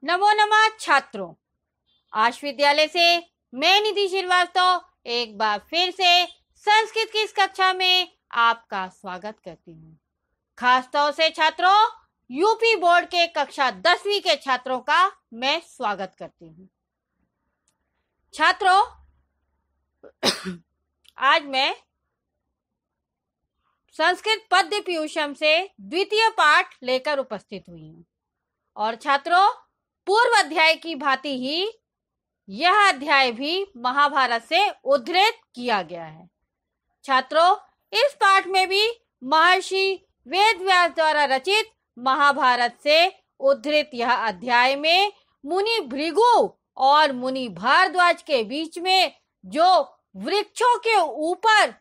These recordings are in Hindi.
नमो नमः छात्रों। आश विद्यालय से मैं निधि श्रीवास्तव एक बार फिर से संस्कृत की इस कक्षा में आपका स्वागत करती हूँ। खास तौर से छात्रों, यूपी बोर्ड के कक्षा 10वीं के छात्रों का मैं स्वागत करती हूँ। छात्रों, आज मैं संस्कृत पद्य पीयूषम से द्वितीय पाठ लेकर उपस्थित हुई हूँ। और छात्रों, पूर्व अध्याय की भांति ही यह अध्याय भी महाभारत से उद्धृत किया गया है। छात्रों, इस पाठ में भी महर्षि वेदव्यास द्वारा रचित महाभारत से उद्धृत यह अध्याय में मुनि भृगु और मुनि भारद्वाज के बीच में जो वृक्षों के ऊपर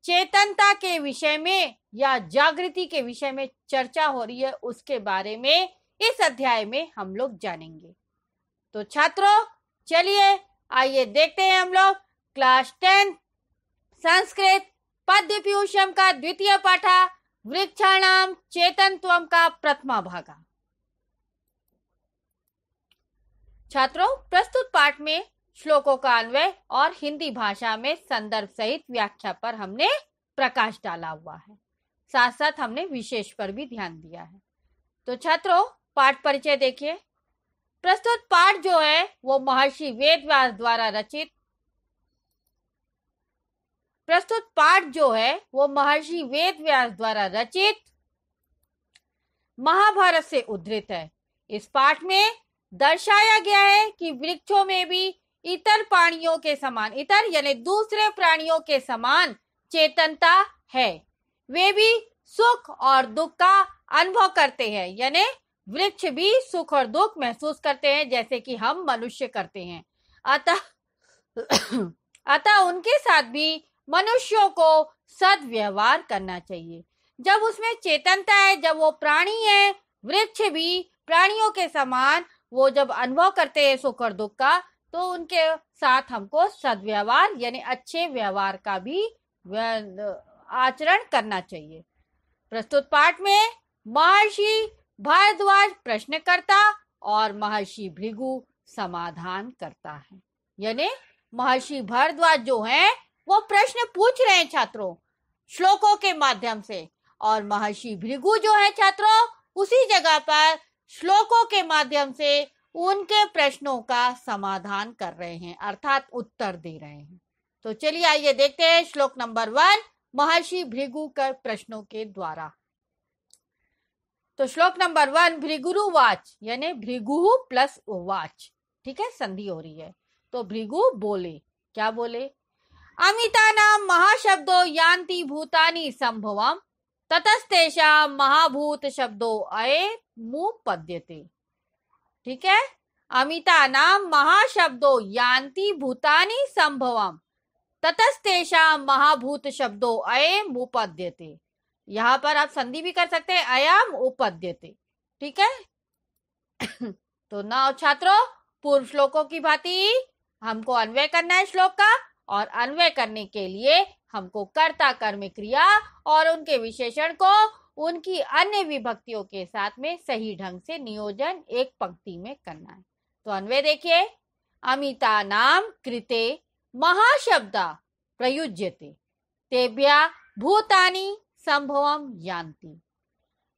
चेतनता के विषय में या जागृति के विषय में चर्चा हो रही है, उसके बारे में इस अध्याय में हम लोग जानेंगे। तो छात्रों, चलिए आइए देखते हैं हम लोग क्लास 10 संस्कृत पद्य पीयूषम का द्वितीय पाठा वृक्षाणाम चेतनत्वम का प्रथमा भागा। छात्रों, प्रस्तुत पाठ में श्लोकों का अन्वय और हिंदी भाषा में संदर्भ सहित व्याख्या पर हमने प्रकाश डाला हुआ है। साथ साथ हमने विशेष पर भी ध्यान दिया है। तो छात्रों, पाठ परिचय देखिए। प्रस्तुत पाठ जो है वो महर्षि वेदव्यास द्वारा रचित महाभारत से उद्धृत है। इस पाठ में दर्शाया गया है कि वृक्षों में भी इतर प्राणियों के समान, इतर यानी दूसरे प्राणियों के समान चेतनता है। वे भी सुख और दुख का अनुभव करते हैं, यानी वृक्ष भी सुख और दुख महसूस करते हैं जैसे कि हम मनुष्य करते हैं। अतः उनके साथ भी मनुष्यों को सद्व्यवहार करना चाहिए। जब उसमें चेतनता है, जब वो प्राणी है, वृक्ष भी प्राणियों के समान वो जब अनुभव करते हैं सुख और दुख का, तो उनके साथ हमको सद्व्यवहार यानी अच्छे व्यवहार का भी आचरण करना चाहिए। प्रस्तुत पाठ में महर्षि भारद्वाज प्रश्नकर्ता और महर्षि भृगु समाधान करता है। यानी महर्षि भारद्वाज जो हैं वो प्रश्न पूछ रहे हैं छात्रों श्लोकों के माध्यम से, और महर्षि भृगु जो है छात्रों उसी जगह पर श्लोकों के माध्यम से उनके प्रश्नों का समाधान कर रहे हैं, अर्थात उत्तर दे रहे हैं। तो चलिए आइए देखते हैं श्लोक नंबर 1 महर्षि भृगु के प्रश्नों के द्वारा। तो श्लोक नंबर 1 भृगुरुवाच यानी भृगु प्लस उवाच, ठीक है, संधि हो रही है। तो भृगु बोले, क्या बोले? अमिता नाम महाशब्दो यान्ति भूतानि संभवम ततस्तेषां महाभूत शब्दो अये मुपद्यते। ठीक है, अमिता नाम महाशब्दो यान्ति भूतानि संभवम ततस्तेषां महाभूत शब्दो अयम उपद्यते। यहाँ पर आप संधि भी कर सकते हैं, अयम उपद्यते, ठीक है। तो ना छात्रों, पूर्व श्लोकों की भांति हमको अन्वय करना है श्लोक का, और अन्वय करने के लिए हमको कर्ता कर्म क्रिया और उनके विशेषण को उनकी अन्य विभक्तियों के साथ में सही ढंग से नियोजन एक पंक्ति में करना है। तो अन्वय देखिए, अमिता नाम कृते महाशब्दा प्रयुज्यते तेभ्यः भूतानि संभवम यान्ति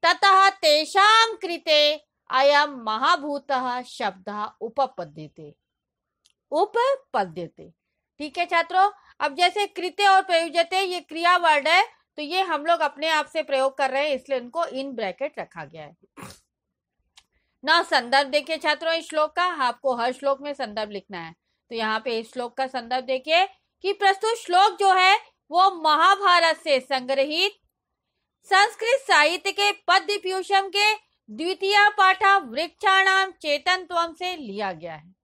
ततः तेषां कृते अयम महाभूतः शब्दः उपपद्यते। ठीक है छात्रों, अब जैसे कृते और प्रयुज्यते ये क्रिया वर्ड है, तो ये हम लोग अपने आप से प्रयोग कर रहे हैं, इसलिए इनको इन ब्रैकेट रखा गया है ना। संदर्भ देखिए छात्रों इस श्लोक का, आपको हर श्लोक में संदर्भ लिखना है। तो यहाँ पे इस श्लोक का संदर्भ देखिए कि प्रस्तुत श्लोक जो है वो महाभारत से संग्रहित संस्कृत साहित्य के पद्य पीयूषम के द्वितीय पाठा वृक्षाणाम चेतनत्वम से लिया गया है।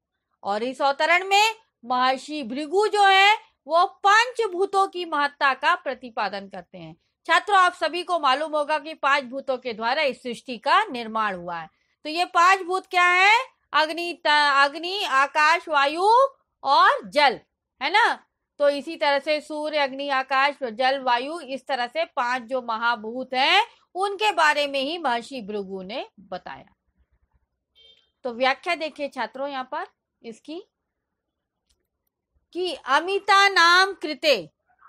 और इस अवतरण में महर्षि भृगु जो है वो पंचभूतों की महत्ता का प्रतिपादन करते हैं। छात्रों, आप सभी को मालूम होगा कि 5 भूतों के द्वारा इस सृष्टि का निर्माण हुआ है। तो ये 5 भूत क्या है? अग्नि, आकाश, वायु और जल, है ना। तो इसी तरह से सूर्य, अग्नि, आकाश, जल, वायु, इस तरह से 5 जो महाभूत हैं उनके बारे में ही महर्षि भृगु ने बताया। तो व्याख्या देखिए छात्रों यहाँ पर इसकी कि अमिता नाम कृते,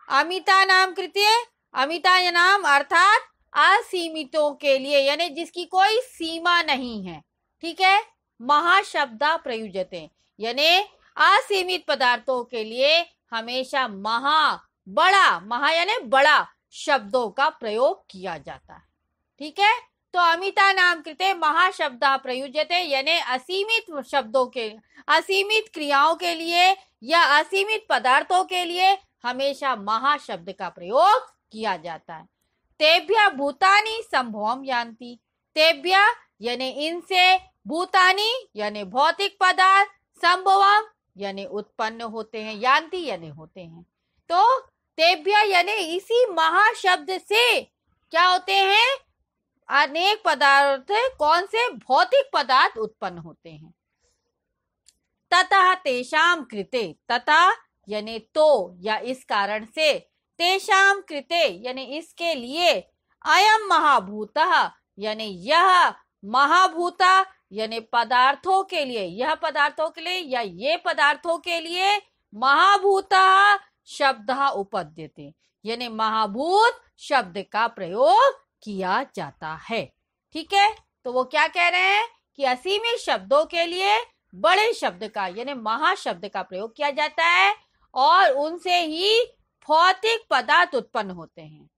अमिता नाम कृते, अमिता नाम अर्थात असीमितों के लिए, यानी जिसकी कोई सीमा नहीं है, ठीक है। महाशब्दा प्रयुज्यते, यानी असीमित पदार्थों के लिए हमेशा बड़ा, महा यानी बड़ा शब्दों का प्रयोग किया जाता है, ठीक है। तो अमिता नाम कृते महाशब्दा प्रयुज्यते, यानी असीमित शब्दों के, असीमित क्रियाओं के लिए या असीमित पदार्थों के लिए हमेशा महाशब्द का प्रयोग किया जाता है। तेभ्य भूतानि संभवम यान्ति, तेभ्य यानी इनसे, भूतानि यानी भौतिक पदार्थ, संभवम यानी उत्पन्न होते हैं, यान्ति यानी होते हैं। तो तेभ्य यानी इसी महाशब्द से क्या होते हैं, अनेक पदार्थ, कौन से, भौतिक पदार्थ उत्पन्न होते हैं। ततः तेषाम कृते, तथा यानी तो या इस कारण से, तेषाम कृते यानी इसके लिए, अयम महाभूतः यानी यह महाभूता यानी पदार्थों के लिए, यह पदार्थों के लिए या ये पदार्थों के लिए महाभूतः शब्द उपद्यते, यानी महाभूत शब्द का प्रयोग किया जाता है, ठीक है। तो वो क्या कह रहे हैं कि असीमित शब्दों के लिए बड़े शब्द का यानी महाशब्द का प्रयोग किया जाता है और उनसे ही भौतिक पदार्थ उत्पन्न होते हैं।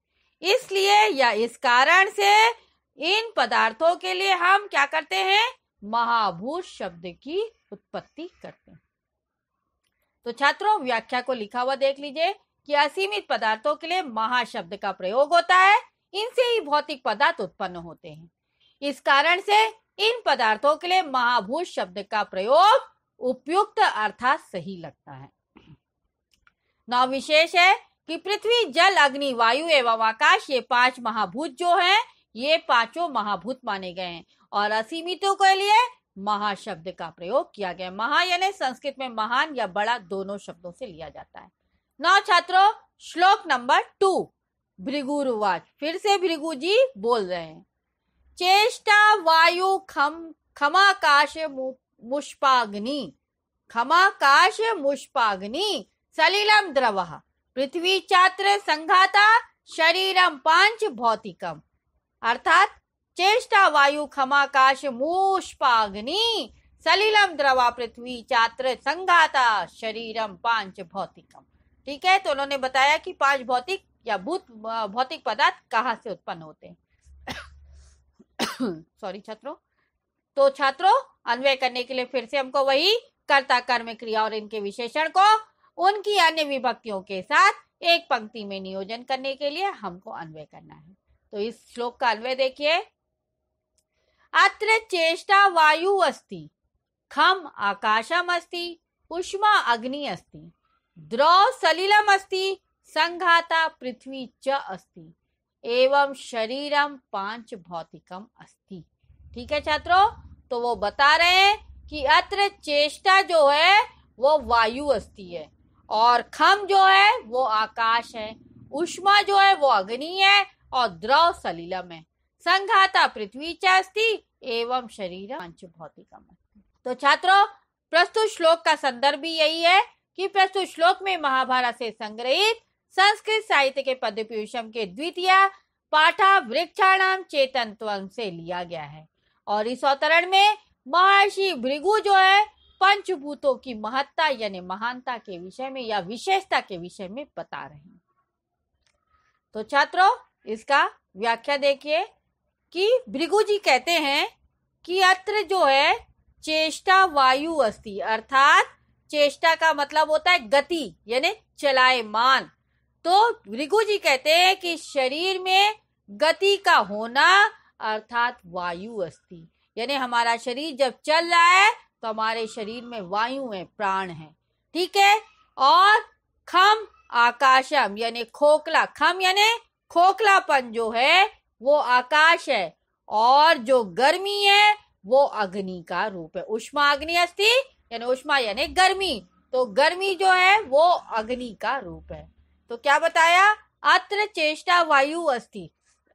इसलिए या इस कारण से इन पदार्थों के लिए हम क्या करते हैं, महाभूत शब्द की उत्पत्ति करते हैं। तो छात्रों व्याख्या को लिखा हुआ देख लीजिए कि असीमित पदार्थों के लिए महाशब्द का प्रयोग होता है, इनसे ही भौतिक पदार्थ उत्पन्न होते हैं। इस कारण से इन पदार्थों के लिए महाभूत शब्द का प्रयोग उपयुक्त अर्थात सही लगता है। नौ विशेष है कि पृथ्वी, जल, अग्नि, वायु एवं आकाश, ये 5 महाभूत जो हैं, ये 5 महाभूत माने गए हैं और असीमितों के लिए महाशब्द का प्रयोग किया गया। महा यानी संस्कृत में महान या बड़ा दोनों शब्दों से लिया जाता है। नौ छात्रों श्लोक नंबर 2, भृगुरुवाच, फिर से भृगु जी बोल रहे हैं। चेष्टा वायु खमाकाश मुष्पाग्नि, खमाकाश मुष्पाग्नि सलिलम द्रवः, पृथ्वी चात्र संघाता शरीरम पांच भौतिकम, अर्थात चेष्टा वायु खमाकाश मुष्पाग्नि सलिलम द्रवा पृथ्वी चात्र संघाता शरीरम पांच भौतिकम, ठीक है। तो उन्होंने बताया कि 5 भौतिक या भौतिक पदार्थ कहाँ से उत्पन्न होते हैं। सॉरी छात्रों। तो छात्रों अन्वय करने के लिए फिर से हमको वही कर्ता कर्म क्रिया और इनके विशेषण को उनकी अन्य विभक्तियों के साथ एक पंक्ति में नियोजन करने के लिए हमको अन्वय करना है। तो इस श्लोक का अन्वय देखिए। अत्र चेष्टा वायु अस्ति, खम आकाशम अस्ति, उष्मा अग्नि अस्ति, द्रव सलिलम अस्ति, संघाता पृथ्वी च अस्ति, एवं शरीरम 5 भौतिकम अस्ति, ठीक है छात्रों। तो वो बता रहे हैं कि अत्र चेष्टा जो है वो वायु अस्ति है और खम जो है वो आकाश है, उष्मा जो है वो अग्नि है और द्रव सलिलम है, संघाता पृथ्वी च अस्ति एवं शरीर 5 भौतिकम अस्ति। तो छात्रों प्रस्तुत श्लोक का संदर्भ भी यही है कि प्रस्तुत श्लोक में महाभारत से संग्रहित संस्कृत साहित्य के पद्यपीयूषम के द्वितीय पाठा वृक्षाणाम चेतनत्वं से लिया गया है और इस अवतरण में महर्षि भृगु जो है पंचभूतों की महत्ता यानी महानता के विषय में या विशेषता के विषय में बता रहे हैं। तो छात्रों इसका व्याख्या देखिए कि भृगु जी कहते हैं कि अत्र जो है चेष्टा वायु अस्ति, अर्थात चेष्टा का मतलब होता है गति यानी चलायमान। तो भृगु जी कहते हैं कि शरीर में गति का होना अर्थात वायु अस्ति, यानी हमारा शरीर जब चल रहा है तो हमारे शरीर में वायु है, प्राण है, ठीक है। और खम आकाशम यानी खोखला, खम यानी खोखलापन जो है वो आकाश है और जो गर्मी है वो अग्नि का रूप है। उष्मा अग्नि अस्ति यानी उष्मा यानी गर्मी, तो गर्मी जो है वो अग्नि का रूप है। तो क्या बताया, अत्र चेष्टा वायु अस्ति,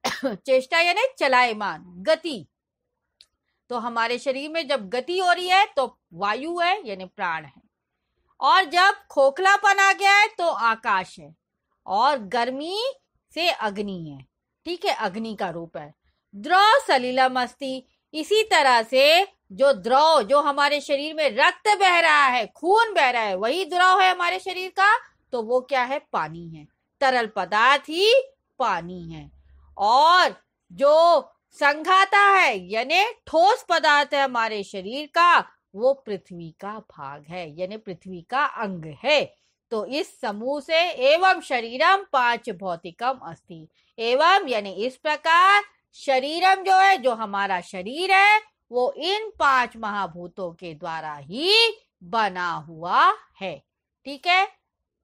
चेष्टा यानी चलायमान गति। तो हमारे शरीर में जब गति हो रही है तो वायु है यानी प्राण है, और जब खोखलापन आ गया है तो आकाश है, और गर्मी से अग्नि है। ठीक है, अग्नि का रूप है। द्रव सलिलम अस्ति, इसी तरह से जो द्रव, जो हमारे शरीर में रक्त बह रहा है, खून बह रहा है, वही द्रव है हमारे शरीर का, तो वो क्या है? पानी है। तरल पदार्थ ही पानी है। और जो संघाता है यानी ठोस पदार्थ है हमारे शरीर का, वो पृथ्वी का भाग है यानी पृथ्वी का अंग है। तो इस समूह से एवं शरीरम पांच भौतिकम अस्ति, एवं यानी इस प्रकार शरीरम जो है, जो हमारा शरीर है, वो इन पांच महाभूतों के द्वारा ही बना हुआ है। ठीक है,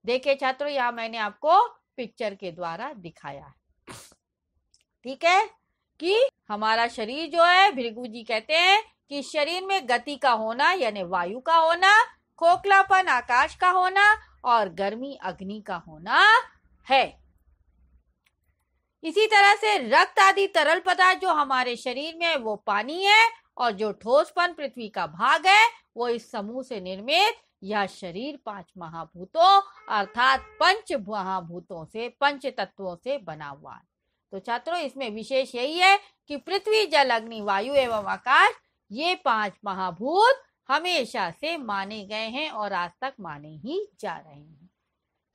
देखिए छात्रों, यहां मैंने आपको पिक्चर के द्वारा दिखाया है। ठीक है, कि हमारा शरीर जो है, भृगु जी कहते हैं कि शरीर में गति का होना यानी वायु का होना, खोखलापन आकाश का होना, और गर्मी अग्नि का होना है। इसी तरह से रक्त आदि तरल पदार्थ जो हमारे शरीर में, वो पानी है, और जो ठोसपन पृथ्वी का भाग है, वो इस समूह से निर्मित यह शरीर पांच महाभूतों अर्थात पंच महाभूतों से, पंच तत्वों से बना हुआ है। तो छात्रों, इसमें विशेष यही है कि पृथ्वी जल अग्नि वायु एवं आकाश, ये पांच महाभूत हमेशा से माने गए हैं और आज तक माने ही जा रहे हैं।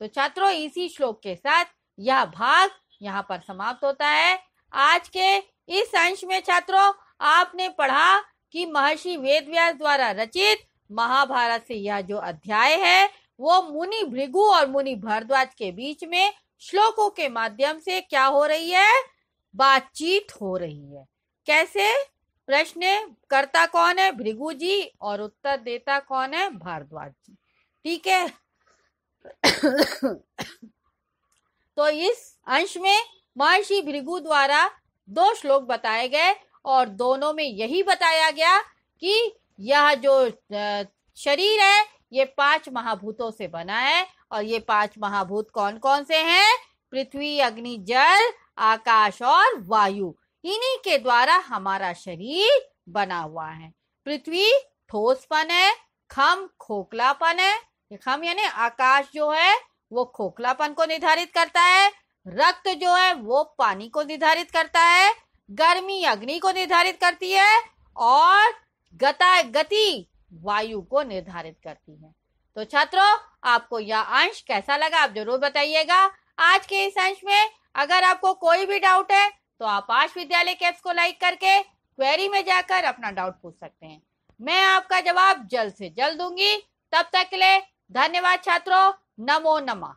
तो छात्रों, इसी श्लोक के साथ यह भाग यहाँ पर समाप्त होता है। आज के इस अंश में छात्रों, आपने पढ़ा कि महर्षि वेदव्यास द्वारा रचित महाभारत से यह जो अध्याय है, वो मुनि भृगु और मुनि भारद्वाज के बीच में श्लोकों के माध्यम से क्या हो रही है? बातचीत हो रही है। कैसे? प्रश्न करता कौन है? भृगु जी, और उत्तर देता कौन है? भारद्वाज जी। ठीक है। तो इस अंश में महर्षि भृगु द्वारा दो श्लोक बताए गए, और दोनों में यही बताया गया कि यह जो शरीर है, ये पांच महाभूतों से बना है, और ये पांच महाभूत कौन कौन से हैं? पृथ्वी, अग्नि, जल, आकाश और वायु। इन्हीं के द्वारा हमारा शरीर बना हुआ है। पृथ्वी ठोसपन है, खम खोखलापन है, खम यानी आकाश जो है वो खोखलापन को निर्धारित करता है, रक्त जो है वो पानी को निर्धारित करता है, गर्मी अग्नि को निर्धारित करती है, और गति वायु को निर्धारित करती है। तो छात्रों, आपको यह अंश कैसा लगा आप जरूर बताइएगा। आज के इस अंश में अगर आपको कोई भी डाउट है तो आप आश विद्यालय के ऐप्स को लाइक करके क्वेरी में जाकर अपना डाउट पूछ सकते हैं। मैं आपका जवाब जल्द से जल्द दूंगी। तब तक के लिए धन्यवाद छात्रों। नमो नमः।